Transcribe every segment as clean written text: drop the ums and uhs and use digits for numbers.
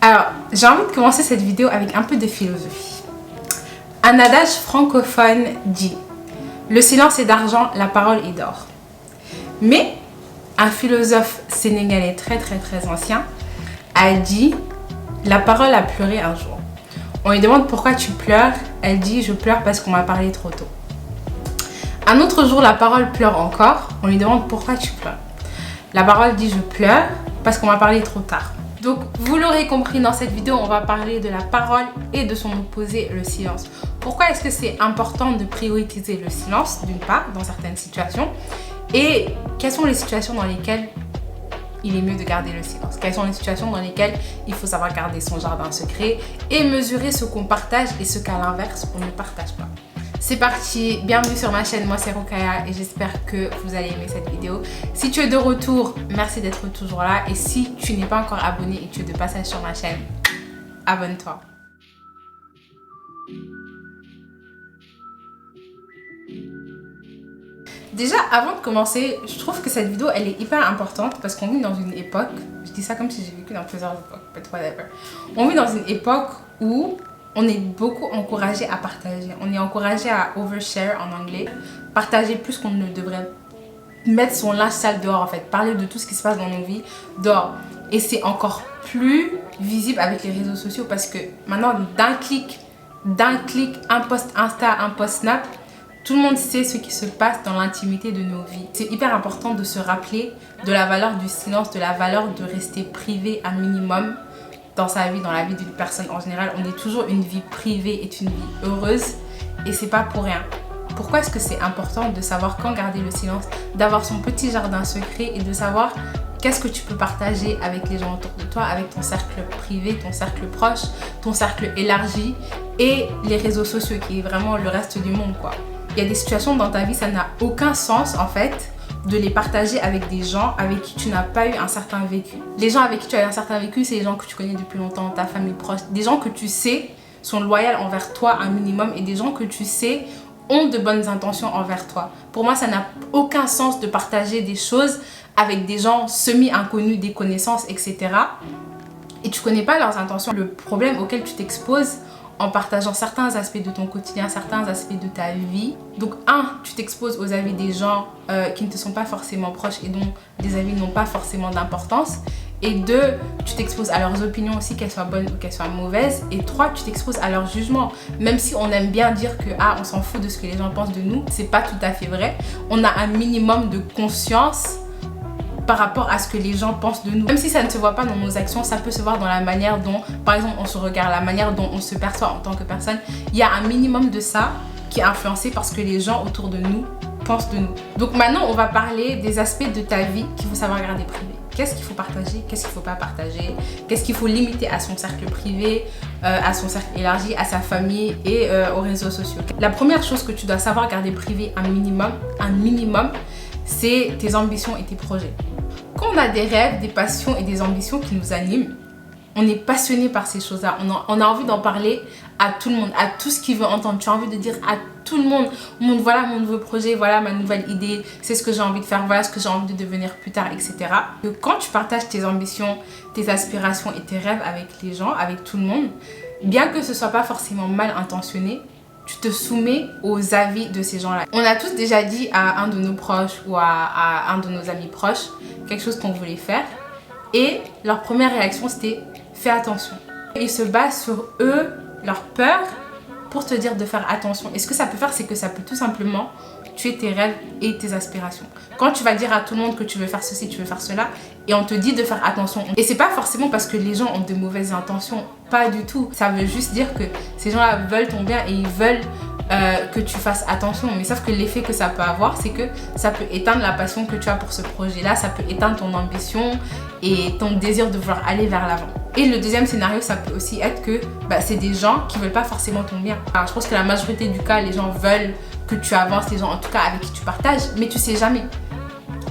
Alors, j'ai envie de commencer cette vidéo avec un peu de philosophie. Un adage francophone dit « Le silence est d'argent, la parole est d'or ». Mais un philosophe sénégalais très ancien a dit « La parole a pleuré un jour ». On lui demande pourquoi tu pleures, elle dit « Je pleure parce qu'on m'a parlé trop tôt ». Un autre jour, la parole pleure encore, on lui demande pourquoi tu pleures. La parole dit « Je pleure parce qu'on m'a parlé trop tard ». Donc, vous l'aurez compris, dans cette vidéo, on va parler de la parole et de son opposé, le silence. Pourquoi est-ce que c'est important de prioriser le silence, d'une part, dans certaines situations, et quelles sont les situations dans lesquelles il est mieux de garder le silence? Quelles sont les situations dans lesquelles il faut savoir garder son jardin secret et mesurer ce qu'on partage et ce qu'à l'inverse, on ne partage pas. C'est parti, bienvenue sur ma chaîne, moi c'est Rokaya et j'espère que vous allez aimer cette vidéo. Si tu es de retour, merci d'être toujours là, et si tu n'es pas encore abonné et tu es de passage sur ma chaîne, abonne-toi. Déjà, avant de commencer, je trouve que cette vidéo elle est hyper importante parce qu'on vit dans une époque, je dis ça comme si j'ai vécu dans plusieurs époques, but whatever. On vit dans une époque où on est beaucoup encouragé à partager. On est encouragé à overshare en anglais. Partager plus qu'on ne devrait. Mettre son linge sale dehors en fait. Parler de tout ce qui se passe dans nos vies dehors. Et c'est encore plus visible avec les réseaux sociaux parce que maintenant d'un clic, un post Insta, un post Snap, tout le monde sait ce qui se passe dans l'intimité de nos vies. C'est hyper important de se rappeler de la valeur du silence, de la valeur de rester privé un minimum dans sa vie, dans la vie d'une personne en général. On dit toujours une vie privée est une vie heureuse et c'est pas pour rien. Pourquoi est-ce que c'est important de savoir quand garder le silence, d'avoir son petit jardin secret et de savoir qu'est-ce que tu peux partager avec les gens autour de toi, avec ton cercle privé, ton cercle proche, ton cercle élargi et les réseaux sociaux qui est vraiment le reste du monde quoi. Il y a des situations dans ta vie, ça n'a aucun sens en fait de les partager avec des gens avec qui tu n'as pas eu un certain vécu. Les gens avec qui tu as eu un certain vécu, c'est les gens que tu connais depuis longtemps, ta famille proche, des gens que tu sais sont loyaux envers toi un minimum et des gens que tu sais ont de bonnes intentions envers toi. Pour moi, ça n'a aucun sens de partager des choses avec des gens semi-inconnus, des connaissances, etc. Et tu connais pas leurs intentions. Le problème auquel tu t'exposes en partageant certains aspects de ton quotidien, certains aspects de ta vie. Donc tu t'exposes aux avis des gens qui ne te sont pas forcément proches et dont les avis n'ont pas forcément d'importance. Et 2, tu t'exposes à leurs opinions aussi, qu'elles soient bonnes ou qu'elles soient mauvaises. Et 3, tu t'exposes à leur jugement. Même si on aime bien dire que on s'en fout de ce que les gens pensent de nous, c'est pas tout à fait vrai. On a un minimum de conscience par rapport à ce que les gens pensent de nous. Même si ça ne se voit pas dans nos actions, ça peut se voir dans la manière dont, par exemple, on se regarde, la manière dont on se perçoit en tant que personne. Il y a un minimum de ça qui est influencé par ce que les gens autour de nous pensent de nous. Donc maintenant, on va parler des aspects de ta vie qu'il faut savoir garder privé. Qu'est-ce qu'il faut partager, qu'est-ce qu'il ne faut pas partager, qu'est-ce qu'il faut limiter à son cercle privé, à son cercle élargi, à sa famille et aux réseaux sociaux. La première chose que tu dois savoir garder privé un minimum, c'est tes ambitions et tes projets. Quand on a des rêves, des passions et des ambitions qui nous animent, on est passionné par ces choses-là. On a envie d'en parler à tout le monde, à tout ce qui veut entendre. Tu as envie de dire à tout le monde, voilà mon nouveau projet, voilà ma nouvelle idée, c'est ce que j'ai envie de faire, voilà ce que j'ai envie de devenir plus tard, etc. Et quand tu partages tes ambitions, tes aspirations et tes rêves avec les gens, avec tout le monde, bien que ce soit pas forcément mal intentionné, tu te soumets aux avis de ces gens-là. On a tous déjà dit à un de nos proches ou à un de nos amis proches quelque chose qu'on voulait faire et leur première réaction c'était « fais attention ». Ils se basent sur eux, leur peur pour te dire de faire attention. Et ce que ça peut faire, c'est que ça peut tout simplement tuer tes rêves et tes aspirations. Quand tu vas dire à tout le monde que tu veux faire ceci, tu veux faire cela, et on te dit de faire attention. Et c'est pas forcément parce que les gens ont de mauvaises intentions, pas du tout. Ça veut juste dire que ces gens-là veulent ton bien et ils veulent que tu fasses attention. Mais sauf que l'effet que ça peut avoir, c'est que ça peut éteindre la passion que tu as pour ce projet-là, ça peut éteindre ton ambition et ton désir de vouloir aller vers l'avant. Et le deuxième scénario, ça peut aussi être que c'est des gens qui veulent pas forcément ton bien. Alors, je pense que la majorité du cas, les gens veulent que tu avances, les gens en tout cas avec qui tu partages, mais tu sais jamais.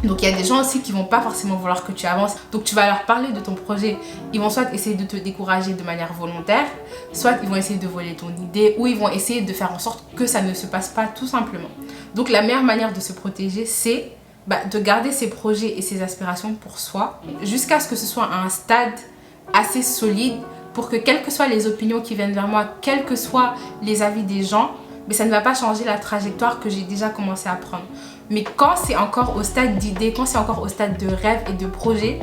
Donc il y a des gens aussi qui vont pas forcément vouloir que tu avances. Donc tu vas leur parler de ton projet. Ils vont soit essayer de te décourager de manière volontaire, soit ils vont essayer de voler ton idée, ou ils vont essayer de faire en sorte que ça ne se passe pas tout simplement. Donc la meilleure manière de se protéger, c'est de garder ses projets et ses aspirations pour soi, jusqu'à ce que ce soit à un stade assez solide pour que quelles que soient les opinions qui viennent vers moi, quels que soient les avis des gens, mais ça ne va pas changer la trajectoire que j'ai déjà commencé à prendre. Mais quand c'est encore au stade d'idée, quand c'est encore au stade de rêve et de projet,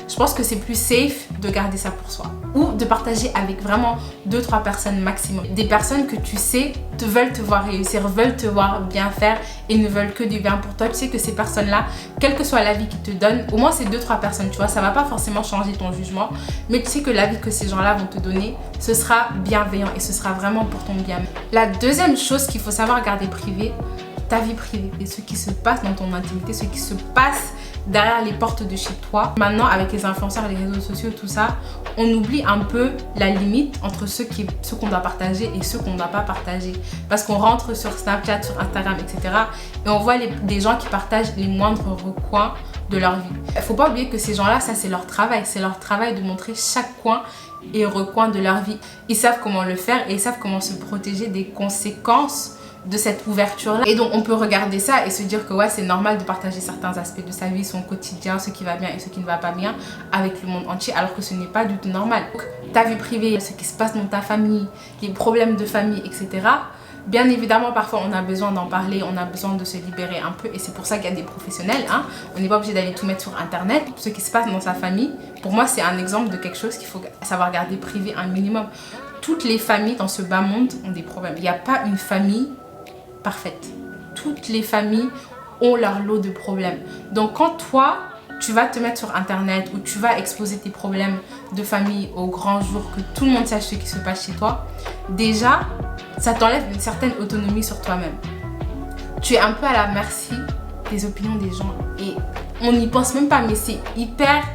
je pense que c'est plus safe de garder ça pour soi. Ou de partager avec vraiment 2-3 personnes maximum. Des personnes que tu sais veulent te voir réussir, veulent te voir bien faire et ne veulent que du bien pour toi. Tu sais que ces personnes-là, quel que soit l'avis qu'ils te donnent, au moins c'est 2-3 personnes, tu vois, ça va pas forcément changer ton jugement, mais tu sais que l'avis que ces gens-là vont te donner, ce sera bienveillant et ce sera vraiment pour ton bien. La deuxième chose qu'il faut savoir garder privée, ta vie privée et ce qui se passe dans ton intimité, ce qui se passe derrière les portes de chez toi. Maintenant, avec les influenceurs, les réseaux sociaux, tout ça, on oublie un peu la limite entre ce qu'on doit partager et ce qu'on ne doit pas partager. Parce qu'on rentre sur Snapchat, sur Instagram, etc. et on voit des gens qui partagent les moindres recoins de leur vie. Il ne faut pas oublier que ces gens-là, ça c'est leur travail. C'est leur travail de montrer chaque coin et recoin de leur vie. Ils savent comment le faire et ils savent comment se protéger des conséquences de cette ouverture-là. Et donc on peut regarder ça et se dire que ouais, c'est normal de partager certains aspects de sa vie, son quotidien, ce qui va bien et ce qui ne va pas bien avec le monde entier, alors que ce n'est pas du tout normal. Donc, ta vie privée, ce qui se passe dans ta famille, les problèmes de famille, etc. Bien évidemment, parfois on a besoin d'en parler, on a besoin de se libérer un peu et c'est pour ça qu'il y a des professionnels, hein. On n'est pas obligé d'aller tout mettre sur internet. Ce qui se passe dans sa famille, pour moi c'est un exemple de quelque chose qu'il faut savoir garder privé un minimum. Toutes les familles dans ce bas monde ont des problèmes. Il n'y a pas une famille parfaite. Toutes les familles ont leur lot de problèmes. Donc quand toi, tu vas te mettre sur internet ou tu vas exposer tes problèmes de famille au grand jour, que tout le monde sache ce qui se passe chez toi, déjà, ça t'enlève une certaine autonomie sur toi-même. Tu es un peu à la merci des opinions des gens et on n'y pense même pas, mais c'est hyper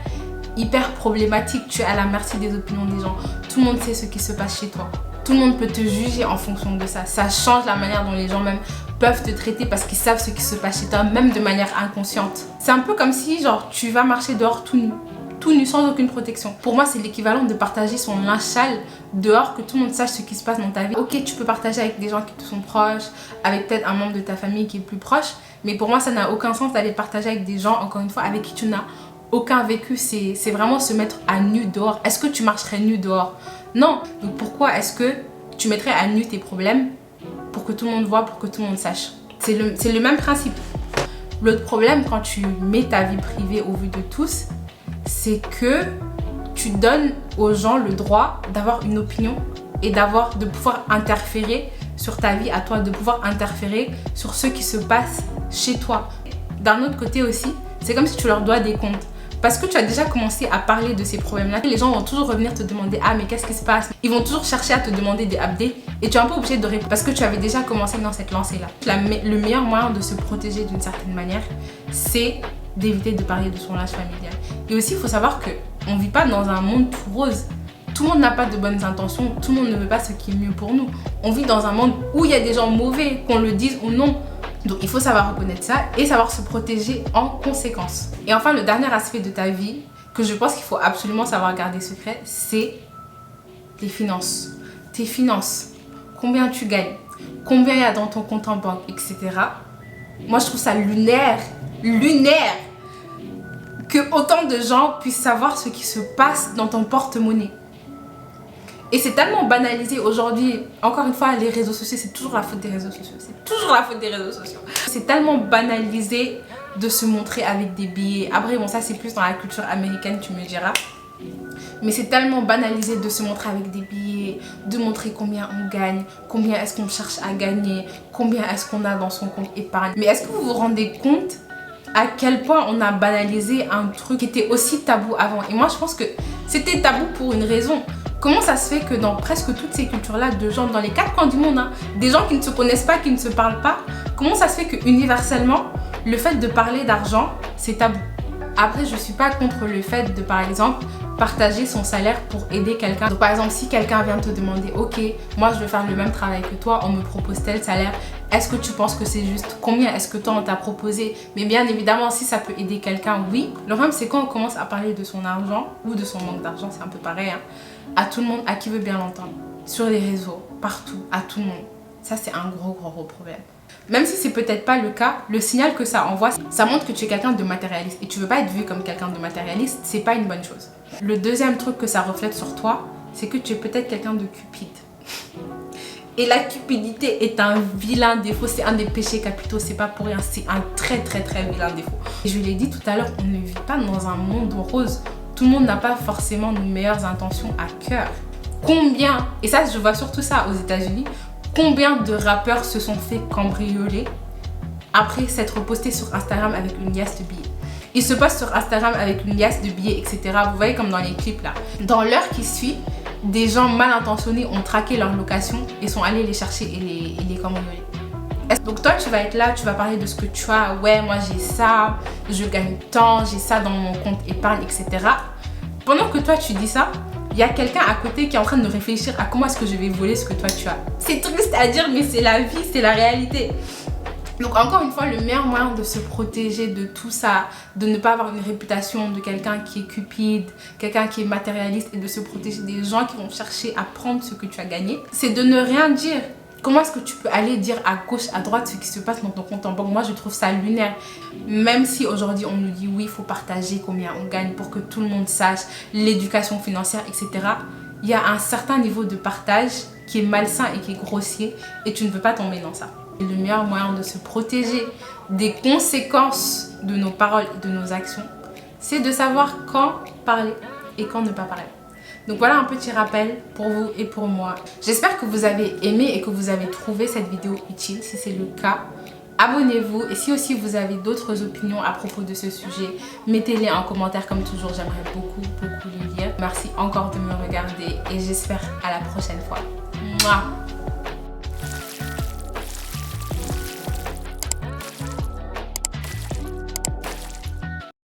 problématique. Tu es à la merci des opinions des gens. Tout le monde sait ce qui se passe chez toi. Tout le monde peut te juger en fonction de ça. Ça change la manière dont les gens même peuvent te traiter parce qu'ils savent ce qui se passe chez toi, même de manière inconsciente. C'est un peu comme si genre tu vas marcher dehors tout nu sans aucune protection. Pour moi, c'est l'équivalent de partager son linge sale dehors, que tout le monde sache ce qui se passe dans ta vie. Ok, tu peux partager avec des gens qui te sont proches, avec peut-être un membre de ta famille qui est plus proche, mais pour moi, ça n'a aucun sens d'aller partager avec des gens, encore une fois, avec qui tu n'as aucun vécu. C'est vraiment se mettre à nu dehors. Est-ce que tu marcherais nu dehors? Non. Donc pourquoi est-ce que tu mettrais à nu tes problèmes pour que tout le monde voit, pour que tout le monde sache? C'est le même principe. L'autre problème quand tu mets ta vie privée au vu de tous, c'est que tu donnes aux gens le droit d'avoir une opinion et de pouvoir interférer sur ta vie à toi, de pouvoir interférer sur ce qui se passe chez toi. D'un autre côté aussi, c'est comme si tu leur dois des comptes. Parce que tu as déjà commencé à parler de ces problèmes-là, les gens vont toujours revenir te demander « Ah, mais qu'est-ce qui se passe ?» Ils vont toujours chercher à te demander des updates et tu es un peu obligé de répondre parce que tu avais déjà commencé dans cette lancée-là. Le meilleur moyen de se protéger d'une certaine manière, c'est d'éviter de parler de son âge familial. Et aussi, il faut savoir qu'on ne vit pas dans un monde tout rose. Tout le monde n'a pas de bonnes intentions, tout le monde ne veut pas ce qui est mieux pour nous. On vit dans un monde où il y a des gens mauvais, qu'on le dise ou non. Donc il faut savoir reconnaître ça et savoir se protéger en conséquence. Et enfin, le dernier aspect de ta vie que je pense qu'il faut absolument savoir garder secret, c'est les finances. Tes finances, combien tu gagnes, combien il y a dans ton compte en banque, etc. Moi je trouve ça lunaire que autant de gens puissent savoir ce qui se passe dans ton porte-monnaie. Et c'est tellement banalisé aujourd'hui. Encore une fois, les réseaux sociaux, c'est toujours la faute des réseaux sociaux. C'est toujours la faute des réseaux sociaux. C'est tellement banalisé de se montrer avec des billets. Après, bon, ça, c'est plus dans la culture américaine, tu me diras. Mais c'est tellement banalisé de se montrer avec des billets, de montrer combien on gagne, combien est-ce qu'on cherche à gagner, combien est-ce qu'on a dans son compte épargne. Mais est-ce que vous vous rendez compte à quel point on a banalisé un truc qui était aussi tabou avant? Et moi, je pense que c'était tabou pour une raison. Comment ça se fait que dans presque toutes ces cultures-là, de gens dans les 4 coins du monde, hein, des gens qui ne se connaissent pas, qui ne se parlent pas, comment ça se fait que universellement, le fait de parler d'argent, c'est tabou? Après, je ne suis pas contre le fait de, par exemple, partager son salaire pour aider quelqu'un. Donc par exemple, si quelqu'un vient te demander « Ok, moi je veux faire le même travail que toi, on me propose tel salaire, est-ce que tu penses que c'est juste? Combien est-ce que toi on t'a proposé ?» Mais bien évidemment, si ça peut aider quelqu'un, oui. Le problème, c'est quand on commence à parler de son argent ou de son manque d'argent, c'est un peu pareil, hein, à tout le monde, à qui veut bien l'entendre, sur les réseaux, partout, à tout le monde. Ça, c'est un gros problème. Même si c'est peut-être pas le cas, le signal que ça envoie, ça montre que tu es quelqu'un de matérialiste. Et tu veux pas être vu comme quelqu'un de matérialiste, c'est pas une bonne chose. Le deuxième truc que ça reflète sur toi, c'est que tu es peut-être quelqu'un de cupide. Et la cupidité est un vilain défaut, c'est un des péchés capitaux, c'est pas pour rien, c'est un très vilain défaut. Et je l'ai dit tout à l'heure, on ne vit pas dans un monde rose. Tout le monde n'a pas forcément nos meilleures intentions à cœur. Combien, et ça je vois surtout ça aux États-Unis, combien de rappeurs se sont fait cambrioler après s'être postés sur Instagram avec une liasse de billets. Ils se postent sur Instagram avec une liasse de billets, etc. Vous voyez comme dans les clips là. Dans l'heure qui suit, des gens mal intentionnés ont traqué leur location et sont allés les chercher et les cambrioler. Donc toi tu vas être là, tu vas parler de ce que tu as. Ouais, moi j'ai ça, je gagne tant, j'ai ça dans mon compte épargne, etc. Pendant que toi tu dis ça, il y a quelqu'un à côté qui est en train de réfléchir à comment est-ce que je vais voler ce que toi tu as. C'est triste à dire, mais c'est la vie, c'est la réalité. Donc encore une fois, le meilleur moyen de se protéger de tout ça, de ne pas avoir une réputation de quelqu'un qui est cupide, quelqu'un qui est matérialiste et de se protéger des gens qui vont chercher à prendre ce que tu as gagné, c'est de ne rien dire. Comment est-ce que tu peux aller dire à gauche, à droite ce qui se passe dans ton compte en banque? Moi, je trouve ça lunaire. Même si aujourd'hui, on nous dit oui, il faut partager combien on gagne pour que tout le monde sache, l'éducation financière, etc. Il y a un certain niveau de partage qui est malsain et qui est grossier et tu ne veux pas tomber dans ça. Et le meilleur moyen de se protéger des conséquences de nos paroles et de nos actions, c'est de savoir quand parler et quand ne pas parler. Donc voilà un petit rappel pour vous et pour moi. J'espère que vous avez aimé et que vous avez trouvé cette vidéo utile. Si c'est le cas, abonnez-vous. Et si aussi vous avez d'autres opinions à propos de ce sujet, mettez-les en commentaire comme toujours. J'aimerais beaucoup les lire. Merci encore de me regarder et j'espère à la prochaine fois. Mouah.